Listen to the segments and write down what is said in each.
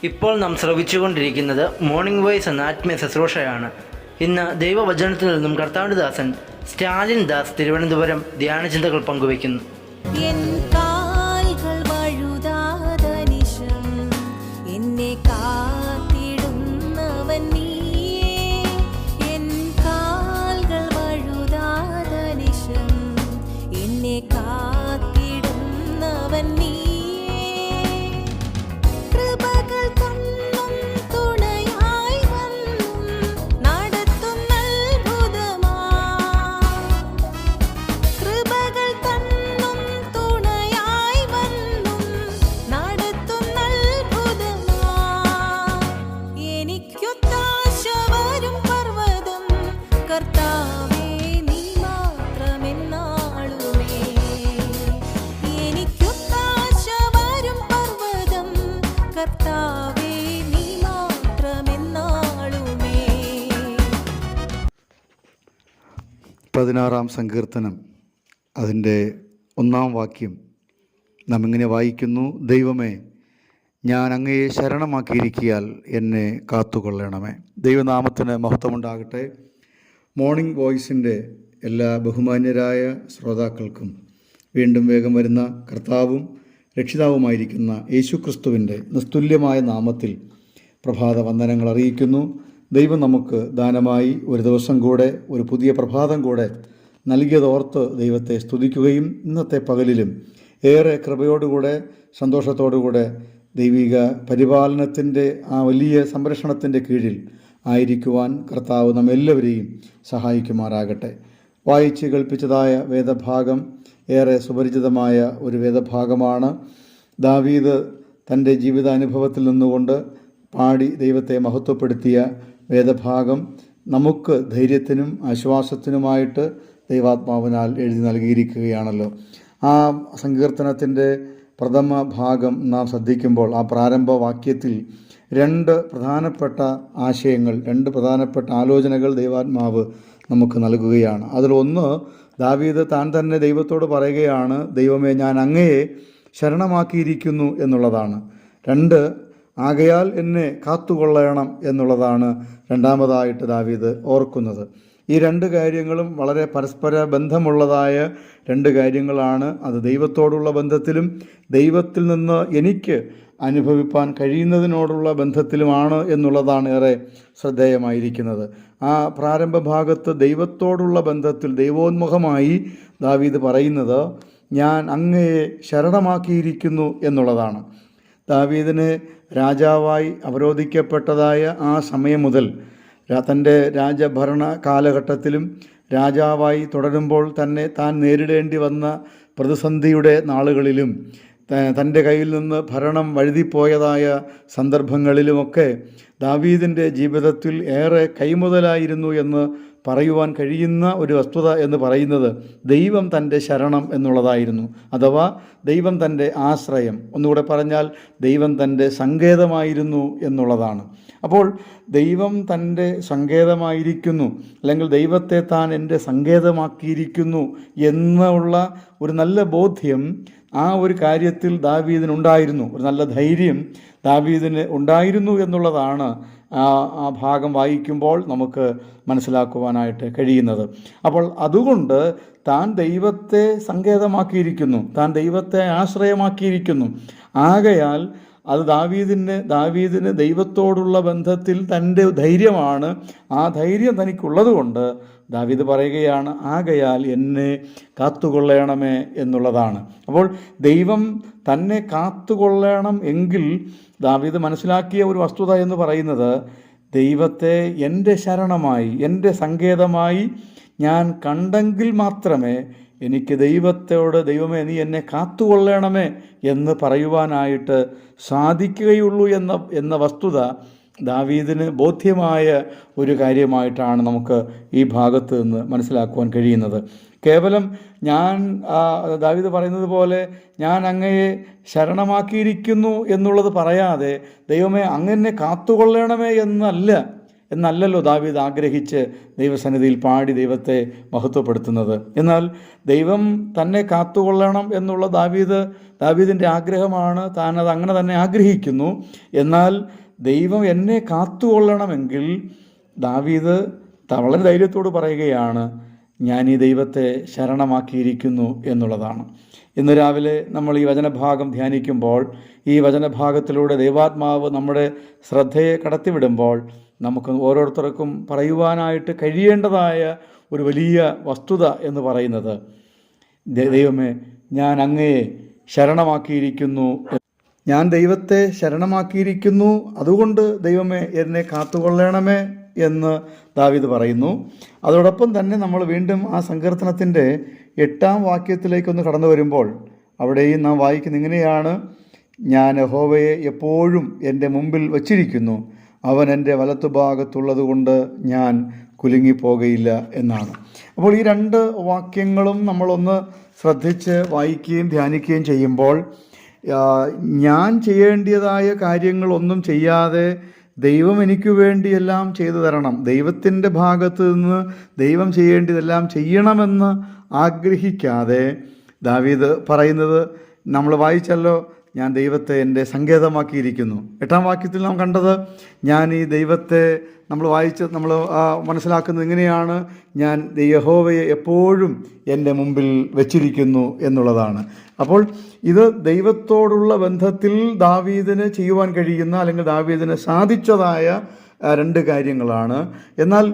ഇപ്പോൾ നാം ശ്രവിച്ചുകൊണ്ടിരിക്കുന്നത് morning voice എന്ന ആത്മീയ ശുശ്രൂഷയാണ്. ഇന്ന് ദൈവവചനത്തിൽ നിന്നും കർത്താവിൻ്റെ ദാസൻ സ്റ്റാലിൻ ദാസ് തിരുവനന്തപുരം ധ്യാനചിന്തകൾ പങ്കുവയ്ക്കുന്നു. പതിനാറാം സങ്കീർത്തനം അതിൻ്റെ 1-ാം വാക്യം നാം ഇങ്ങനെ വായിക്കുന്നു: ദൈവമേ, ഞാൻ അങ്ങയെ ശരണമാക്കിയിരിക്കിയാൽ എന്നെ കാത്തുകൊള്ളണമേ. ദൈവനാമത്തിന് മഹത്വമുണ്ടാകട്ടെ. മോർണിംഗ് വോയിസിൻ്റെ എല്ലാ ബഹുമാന്യരായ ശ്രോതാക്കൾക്കും വീണ്ടും വേഗം വരുന്ന കർത്താവും രക്ഷിതാവുമായിരിക്കുന്ന യേശുക്രിസ്തുവിൻ്റെ നിസ്തുല്യമായ നാമത്തിൽ പ്രഭാത വന്ദനങ്ങൾ അറിയിക്കുന്നു. ദൈവം നമുക്ക് ദാനമായി ഒരു ദിവസം കൂടെ, ഒരു പുതിയ പ്രഭാതം കൂടെ നൽകിയതോർത്ത് ദൈവത്തെ സ്തുതിക്കുകയും ഇന്നത്തെ പകലിലും ഏറെ കൃപയോടുകൂടെ സന്തോഷത്തോടുകൂടെ ദൈവിക പരിപാലനത്തിൻ്റെ ആ വലിയ സംരക്ഷണത്തിൻ്റെ കീഴിൽ ആയിരിക്കുവാൻ കർത്താവ് നമ്മെല്ലാവരെയും സഹായിക്കുമാറാകട്ടെ. വായിച്ച് കേൾപ്പിച്ചതായ വേദഭാഗം ഏറെ സുപരിചിതമായ ഒരു വേദഭാഗമാണ്. ദാവീദ് തൻ്റെ ജീവിതാനുഭവത്തിൽ നിന്നുകൊണ്ട് പാടി ദൈവത്തെ മഹത്വപ്പെടുത്തിയ വേദഭാഗം നമുക്ക് ധൈര്യത്തിനും ആശ്വാസത്തിനുമായിട്ട് ദൈവാത്മാവിനാൽ എഴുതി നൽകിയിരിക്കുകയാണല്ലോ. ആ സങ്കീർത്തനത്തിൻ്റെ പ്രഥമ ഭാഗം നാം ശ്രദ്ധിക്കുമ്പോൾ ആ പ്രാരംഭ വാക്യത്തിൽ 2 പ്രധാനപ്പെട്ട ആശയങ്ങൾ, 2 പ്രധാനപ്പെട്ട ആലോചനകൾ ദൈവാത്മാവ് നമുക്ക് നൽകുകയാണ്. അതിലൊന്ന്, ദാവീദ് താൻ തന്നെ ദൈവത്തോട് പറയുകയാണ്, ദൈവമേ, ഞാൻ അങ്ങയെ ശരണമാക്കിയിരിക്കുന്നു എന്നുള്ളതാണ്. 2, ആകയാൽ എന്നെ കാത്തുകൊള്ളണം എന്നുള്ളതാണ് രണ്ടാമതായിട്ട് ദാവീദ് ഓർക്കുന്നത്. ഈ 2 കാര്യങ്ങളും വളരെ പരസ്പര ബന്ധമുള്ളതായ 2 കാര്യങ്ങളാണ്. അത് ദൈവത്തോടുള്ള ബന്ധത്തിലും ദൈവത്തിൽ നിന്ന് എനിക്ക് അനുഭവിപ്പാൻ കഴിയുന്നതിനോടുള്ള ബന്ധത്തിലുമാണ് എന്നുള്ളതാണ് ഏറെ ശ്രദ്ധേയമായിരിക്കുന്നത്. ആ പ്രാരംഭ ഭാഗത്ത് ദൈവത്തോടുള്ള ബന്ധത്തിൽ ദൈവോന്മുഖമായി ദാവീദ് പറയുന്നത്, ഞാൻ അങ്ങയെ ശരണമാക്കിയിരിക്കുന്നു എന്നുള്ളതാണ്. ദാവീദിന് രാജാവായി അവരോധിക്കപ്പെട്ടതായ ആ സമയം മുതൽ തൻ്റെ രാജഭരണ കാലഘട്ടത്തിലും രാജാവായി തുടരുമ്പോൾ തന്നെ താൻ നേരിടേണ്ടി വന്ന പ്രതിസന്ധിയുടെ നാളുകളിലും തൻ്റെ കയ്യിൽ നിന്ന് ഭരണം വഴുതിപ്പോയതായ സന്ദർഭങ്ങളിലുമൊക്കെ ദാവീദിൻ്റെ ജീവിതത്തിൽ ഏറെ കൈമുതലായിരുന്നു എന്ന് പറയുവാൻ കഴിയുന്ന ഒരു വസ്തുത എന്ന് പറയുന്നത് ദൈവം തൻ്റെ ശരണം എന്നുള്ളതായിരുന്നു. അഥവാ ദൈവം തൻ്റെ ആശ്രയം, ഒന്നുകൂടെ പറഞ്ഞാൽ ദൈവം തൻ്റെ സങ്കേതമായിരുന്നു എന്നുള്ളതാണ്. അപ്പോൾ ദൈവം തൻ്റെ സങ്കേതമായിരിക്കുന്നു, അല്ലെങ്കിൽ ദൈവത്തെ താൻ എൻ്റെ സങ്കേതമാക്കിയിരിക്കുന്നു എന്നുള്ള ഒരു നല്ല ബോധ്യം ആ ഒരു കാര്യത്തിൽ ദാവീദിനുണ്ടായിരുന്നു. ഒരു നല്ല ധൈര്യം ദാവീദിന് ഉണ്ടായിരുന്നു എന്നുള്ളതാണ് ആ ഭാഗം വായിക്കുമ്പോൾ നമുക്ക് മനസ്സിലാക്കുവാനായിട്ട് കഴിയുന്നത്. അപ്പോൾ അതുകൊണ്ട് താൻ ദൈവത്തെ സങ്കേതമാക്കിയിരിക്കുന്നു, താൻ ദൈവത്തെ ആശ്രയമാക്കിയിരിക്കുന്നു. ആകയാൽ അത് ദാവീദിന് ദൈവത്തോടുള്ള ബന്ധത്തിൽ തൻ്റെ ധൈര്യമാണ്. ആ ധൈര്യം തനിക്കുള്ളത് കൊണ്ട് ദാവീദ് പറയുകയാണ്, ആകയാൽ എന്നെ കാത്തുകൊള്ളണമേ എന്നുള്ളതാണ്. അപ്പോൾ ദൈവം തന്നെ കാത്തുകൊള്ളണം എങ്കിൽ ദാവീദ് മനസ്സിലാക്കിയ ഒരു വസ്തുത എന്ന് പറയുന്നത്, ദൈവത്തെ എൻ്റെ ശരണമായി, എൻ്റെ സങ്കേതമായി ഞാൻ കണ്ടെങ്കിൽ മാത്രമേ എനിക്ക് ദൈവത്തോട്, ദൈവമേ, നീ എന്നെ കാത്തുകൊള്ളണമേ എന്ന് പറയുവാനായിട്ട് സാധിക്കുകയുള്ളൂ എന്ന വസ്തുത ദാവീദിന് ബോധ്യമായ ഒരു കാര്യമായിട്ടാണ് നമുക്ക് ഈ ഭാഗത്ത് നിന്ന് മനസ്സിലാക്കുവാൻ കഴിയുന്നത്. കേവലം ദാവീദ് പറയുന്നത് പോലെ ഞാൻ അങ്ങയെ ശരണമാക്കിയിരിക്കുന്നു എന്നുള്ളത് പറയാതെ, ദൈവമേ, അങ്ങനെ കാത്തുകൊള്ളണമേ എന്നല്ല എന്നല്ലല്ലോ ദാവീദ് ആഗ്രഹിച്ച് ദൈവസന്നിധിയിൽ പാടി ദൈവത്തെ മഹത്വപ്പെടുത്തുന്നത്. എന്നാൽ ദൈവം തന്നെ കാത്തുകൊള്ളണം എന്നുള്ള ദാവീദിൻ്റെ ആഗ്രഹമാണ്. താൻ അത് അങ്ങനെ തന്നെ ആഗ്രഹിക്കുന്നു. എന്നാൽ ദൈവം എന്നെ കാത്തുകൊള്ളണമെങ്കിൽ ദാവീദ് വളരെ ധൈര്യത്തോട് പറയുകയാണ്, ഞാൻ ഈ ദൈവത്തെ ശരണമാക്കിയിരിക്കുന്നു എന്നുള്ളതാണ്. ഇന്ന് രാവിലെ നമ്മൾ ഈ വചനഭാഗം ധ്യാനിക്കുമ്പോൾ, ഈ വചനഭാഗത്തിലൂടെ ദൈവാത്മാവ് നമ്മുടെ ശ്രദ്ധയെ കടത്തിവിടുമ്പോൾ നമുക്ക് ഓരോരുത്തർക്കും പറയുവാനായിട്ട് കഴിയേണ്ടതായ ഒരു വലിയ വസ്തുത എന്ന് പറയുന്നത്, ദൈവമേ ഞാൻ അങ്ങയെ ശരണമാക്കിയിരിക്കുന്നു, ഞാൻ ദൈവത്തെ ശരണമാക്കിയിരിക്കുന്നു, അതുകൊണ്ട് ദൈവമേ എന്നെ കാത്തുകൊള്ളണമേ എന്ന് ദാവീദ് പറയുന്നു. അതോടൊപ്പം തന്നെ നമ്മൾ വീണ്ടും ആ സങ്കീർത്തനത്തിൻ്റെ 8-ാം വാക്യത്തിലേക്കൊന്ന് കടന്നു വരുമ്പോൾ അവിടെയും നാം വായിക്കുന്ന ഇങ്ങനെയാണ്, ഞാൻ യഹോവയെ എപ്പോഴും എൻ്റെ മുമ്പിൽ വച്ചിരിക്കുന്നു, അവൻ എൻ്റെ വലത്തുഭാഗത്തുള്ളത് കൊണ്ട് ഞാൻ കുലുങ്ങിപ്പോകയില്ല എന്നാണ്. അപ്പോൾ ഈ 2 വാക്യങ്ങളും നമ്മളൊന്ന് ശ്രദ്ധിച്ച് വായിക്കുകയും ധ്യാനിക്കുകയും ചെയ്യുമ്പോൾ, ഞാൻ ചെയ്യേണ്ടതായ കാര്യങ്ങളൊന്നും ചെയ്യാതെ ദൈവം എനിക്ക് വേണ്ടി എല്ലാം ചെയ്തു തരണം, ദൈവത്തിൻ്റെ ഭാഗത്ത് നിന്ന് ദൈവം ചെയ്യേണ്ടതെല്ലാം ചെയ്യണമെന്ന് ആഗ്രഹിക്കാതെ ദാവീദ് പറയുന്നത് നമ്മൾ വായിച്ചല്ലോ, ഞാൻ ദൈവത്തെ എൻ്റെ സങ്കേതമാക്കിയിരിക്കുന്നു. 8-ാം വാക്യത്തിൽ നാം കണ്ടത്, ഞാൻ ഈ ദൈവത്തെ നമ്മൾ മനസ്സിലാക്കുന്നത് ഇങ്ങനെയാണ്, ഞാൻ യഹോവയെ എപ്പോഴും എൻ്റെ മുമ്പിൽ വച്ചിരിക്കുന്നു എന്നുള്ളതാണ്. അപ്പോൾ ഇത് ദൈവത്തോടുള്ള ബന്ധത്തിൽ ദാവീദിന് ചെയ്യുവാൻ കഴിയുന്ന, അല്ലെങ്കിൽ ദാവീദിന് സാധിച്ചതായ 2 കാര്യങ്ങളാണ്. എന്നാൽ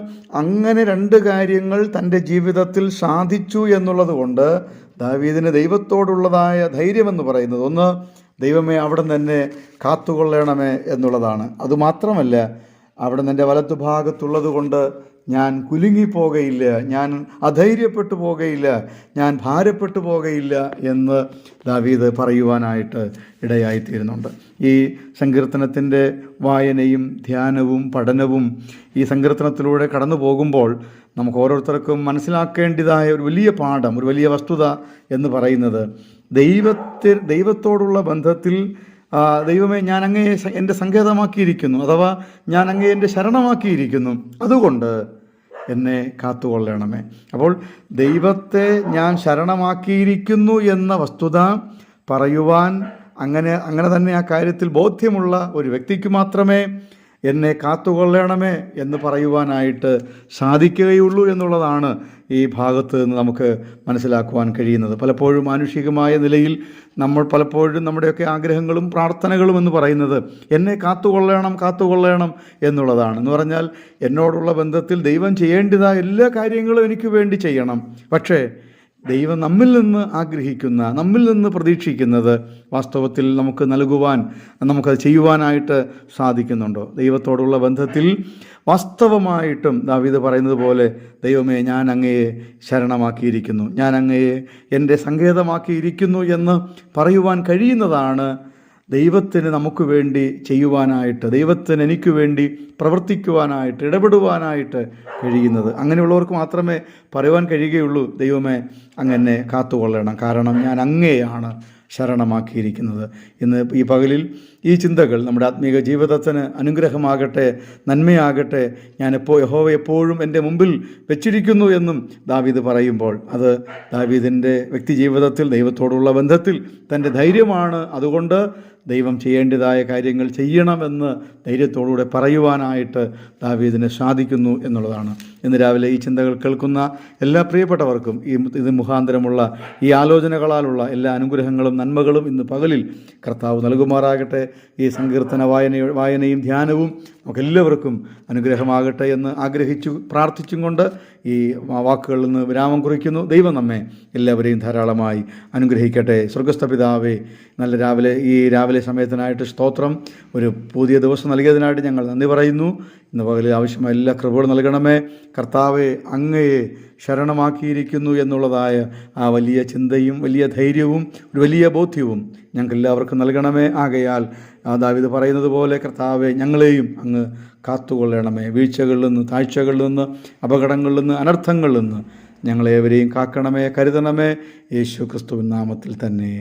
അങ്ങനെ 2 കാര്യങ്ങൾ തൻ്റെ ജീവിതത്തിൽ സാധിച്ചു എന്നുള്ളത് കൊണ്ട് ദാവീദിന് ദൈവത്തോടുള്ളതായ ധൈര്യമെന്ന് പറയുന്നത്, ഒന്ന്, ദൈവമേ അവിടെ തന്നെ കാത്തുകൊള്ളണമേ എന്നുള്ളതാണ്. അതുമാത്രമല്ല, അവിടെ നിൻ്റെ വലത്തുഭാഗത്തുള്ളത് കൊണ്ട് ഞാൻ കുലുങ്ങിപ്പോകയില്ല, ഞാൻ അധൈര്യപ്പെട്ടു പോകയില്ല, ഞാൻ ഭാരപ്പെട്ടു പോകയില്ല എന്ന് ദാവീദ് പറയുവാനായിട്ട് ഇടയായിത്തീരുന്നുണ്ട്. ഈ സങ്കീർത്തനത്തിൻ്റെ വായനയും ധ്യാനവും പഠനവും ഈ സങ്കീർത്തനത്തിലൂടെ കടന്നു പോകുമ്പോൾ നമുക്ക് ഓരോരുത്തർക്കും മനസ്സിലാക്കേണ്ടതായ ഒരു വലിയ പാഠം, ഒരു വലിയ വസ്തുത എന്ന് പറയുന്നത്, ദൈവത്തോടുള്ള ബന്ധത്തിൽ ദൈവമേ ഞാൻ അങ്ങയെ എൻ്റെ സങ്കേതമാക്കിയിരിക്കുന്നു, അഥവാ ഞാൻ അങ്ങയെ എൻ്റെ ശരണമാക്കിയിരിക്കുന്നു, അതുകൊണ്ട് എന്നെ കാത്തുകൊള്ളണമേ. അപ്പോൾ ദൈവത്തെ ഞാൻ ശരണമാക്കിയിരിക്കുന്നു എന്ന വസ്തുത പറയുവാൻ അങ്ങനെ തന്നെ ആ കാര്യത്തിൽ ബോധ്യമുള്ള ഒരു വ്യക്തിക്ക് മാത്രമേ എന്നെ കാത്തുകൊള്ളണമേ എന്ന് പറയുവാനായിട്ട് സാധിക്കുകയുള്ളൂ എന്നുള്ളതാണ് ഈ ഭാഗത്ത് നിന്ന് നമുക്ക് മനസ്സിലാക്കുവാൻ കഴിയുന്നത്. പലപ്പോഴും മാനുഷികമായ നിലയിൽ നമ്മൾ പലപ്പോഴും നമ്മുടെയൊക്കെ ആഗ്രഹങ്ങളും പ്രാർത്ഥനകളും എന്ന് പറയുന്നത് എന്നെ കാത്തുകൊള്ളണം എന്നുള്ളതാണ്. എന്ന് പറഞ്ഞാൽ എന്നോടുള്ള ബന്ധത്തിൽ ദൈവം ചെയ്യേണ്ടതായ എല്ലാ കാര്യങ്ങളും എനിക്ക് വേണ്ടി ചെയ്യണം. പക്ഷേ ദൈവം നമ്മിൽ നിന്ന് ആഗ്രഹിക്കുന്ന, നമ്മിൽ നിന്ന് പ്രതീക്ഷിക്കുന്നത് വാസ്തവത്തിൽ നമുക്ക് നൽകുവാൻ, നമുക്കത് ചെയ്യുവാനായിട്ട് സാധിക്കുന്നുണ്ടോ? ദൈവത്തോടുള്ള ബന്ധത്തിൽ വാസ്തവമായിട്ടും ദാവീദ് പറയുന്നത് പോലെ, ദൈവമേ ഞാൻ അങ്ങയെ ശരണമാക്കിയിരിക്കുന്നു, ഞാൻ അങ്ങയെ എൻ്റെ സങ്കേതമാക്കിയിരിക്കുന്നു എന്ന് പറയുവാൻ കഴിയുന്നതാണ് ദൈവത്തിന് നമുക്ക് വേണ്ടി ചെയ്യുവാനായിട്ട്, ദൈവത്തിന് എനിക്ക് വേണ്ടി പ്രവർത്തിക്കുവാനായിട്ട്, ഇടപെടുവാനായിട്ട് കഴിയുന്നത്. അങ്ങനെയുള്ളവർക്ക് മാത്രമേ പറയുവാൻ കഴിയുകയുള്ളൂ, ദൈവമേ അങ്ങനെ കാത്തുകൊള്ളണം, കാരണം ഞാൻ അങ്ങയെയാണ് ശരണമാക്കിയിരിക്കുന്നത്. ഇന്ന് ഈ പകലിൽ ഈ ചിന്തകൾ നമ്മുടെ ആത്മീക ജീവിതത്തിന് അനുഗ്രഹമാകട്ടെ, നന്മയാകട്ടെ. യഹോവ എപ്പോഴും എൻ്റെ മുമ്പിൽ വെച്ചിരിക്കുന്നു എന്നും ദാവീദ് പറയുമ്പോൾ, അത് ദാവീദിൻ്റെ വ്യക്തി ജീവിതത്തിൽ ദൈവത്തോടുള്ള ബന്ധത്തിൽ തൻ്റെ ധൈര്യമാണ്. അതുകൊണ്ട് ദൈവം ചെയ്യേണ്ടതായ കാര്യങ്ങൾ ചെയ്യണമെന്ന് ധൈര്യത്തോടുകൂടെ പറയുവാനായിട്ട് ദാവീദിന് സാധിക്കുന്നു എന്നുള്ളതാണ്. ഇന്ന് രാവിലെ ഈ ചിന്തകൾ കേൾക്കുന്ന എല്ലാ പ്രിയപ്പെട്ടവർക്കും ഇത് മുഖാന്തരമുള്ള ഈ ആലോചനകളാലുള്ള എല്ലാ അനുഗ്രഹങ്ങളും നന്മകളും ഇന്ന് പകലിൽ കർത്താവ് നൽകുമാറാകട്ടെ. ഈ സങ്കീർത്തന വായനയും ധ്യാനവും നമുക്കെല്ലാവർക്കും അനുഗ്രഹമാകട്ടെ എന്ന് ആഗ്രഹിച്ചു പ്രാർത്ഥിച്ചും കൊണ്ട് ഈ വാക്കുകളിൽ നിന്ന് വിരാമം കുറിക്കുന്നു. ദൈവം നമ്മെ എല്ലാവരെയും ധാരാളമായി അനുഗ്രഹിക്കട്ടെ. സ്വർഗസ്ഥ പിതാവേ, ഈ രാവിലെ സമയത്തിനായിട്ട് സ്തോത്രം. ഒരു പുതിയ ദിവസം നൽകിയതിനായിട്ട് ഞങ്ങൾ നന്ദി പറയുന്നു. ഇന്ന് പകലിൽ ആവശ്യമായ എല്ലാ കൃപകളും നൽകണമേ. കർത്താവെ, അങ്ങയെ ശരണമാക്കിയിരിക്കുന്നു എന്നുള്ളതായ ആ വലിയ ചിന്തയും വലിയ ധൈര്യവും ഒരു വലിയ ബോധ്യവും ഞങ്ങൾക്ക് എല്ലാവർക്കും നൽകണമേ. ആകയാൽ ദാവീദ് പറയുന്നത് പോലെ, കർത്താവെ, ഞങ്ങളെയും അങ്ങ് കാത്തുകൊള്ളണമേ. വീഴ്ചകളിൽ നിന്ന്, താഴ്ചകളിൽ നിന്ന്, അപകടങ്ങളിൽ നിന്ന്, അനർത്ഥങ്ങളിൽ നിന്ന് ഞങ്ങളേവരെയും കാക്കണമേ, കരുതണമേ. യേശു ക്രിസ്തുവിൻ നാമത്തിൽ തന്നെ.